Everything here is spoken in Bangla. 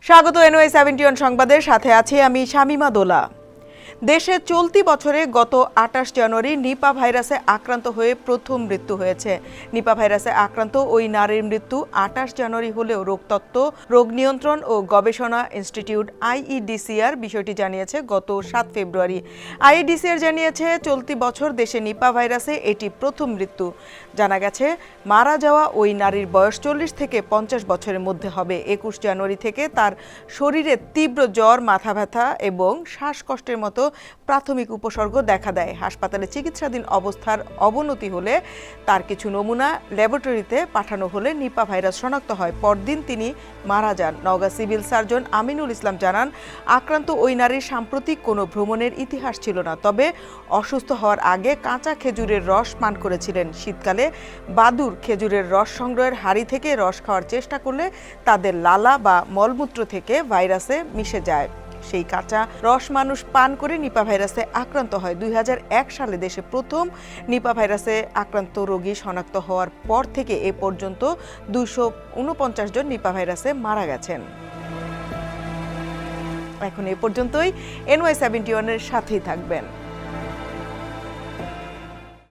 স্বাগত NY71 সংবাদের সাথে আছি আমি শামিমা দোলা। দেশে চলতি বছরে গত ২৮ জানুয়ারি নিপা ভাইরাসে আক্রান্ত হয়ে প্রথম মৃত্যু হয়েছে। নিপা ভাইরাসে আক্রান্ত ওই নারীর মৃত্যু ২৮ জানুয়ারি হলেও রোগতত্ত্ব, রোগ নিয়ন্ত্রণ ও গবেষণা ইনস্টিটিউট IEDCR বিষয়টি জানিয়েছে গত ৭ ফেব্রুয়ারি। IEDCR জানিয়েছে চলতি বছর দেশে নিপা ভাইরাসে এটি প্রথম মৃত্যু। জানা গেছে মারা যাওয়া ওই নারীর বয়স ৪০ থেকে ৫০ বছরের মধ্যে হবে। ২১ জানুয়ারি থেকে তার শরীরে তীব্র জ্বর, মাথা ব্যথা এবং শ্বাসকষ্টের মতো প্রাথমিক উপসর্গ দেখা দেয়। হাসপাতালে চিকিৎসাধীন অবস্থার অবনতি হলে তার কিছু নমুনা ল্যাবরেটরিতে পাঠানো হলে নিপা ভাইরাস শনাক্ত হয়। পরদিন তিনি মারা যান। নওগাঁ সিভিল সার্জন আমিনুল ইসলাম জানান, আক্রান্ত ওই নারীর সাম্প্রতিক কোনো ভ্রমণের ইতিহাস ছিল না, তবে অসুস্থ হওয়ার আগে কাঁচা খেজুরের রস পান করেছিলেন। শীতকালে বাদুর খেজুরের রস সংগ্রহের হাড়ি থেকে রস খাওয়ার চেষ্টা করলে তাদের লালা বা মলমূত্র থেকে ভাইরাসে মিশে যায়। সেই কাঁচা রস মানুষ পান করে নিপা ভাইরাসে আক্রান্ত হয়। ২০০১ সালে দেশে প্রথম নিপা ভাইরাসে আক্রান্ত রোগী শনাক্ত হওয়ার পর থেকে এ পর্যন্ত ২৪৯ জন নিপা ভাইরাসে মারা গেছেন। এখন এ পর্যন্তই। NY71 এর সাথেই থাকবেন।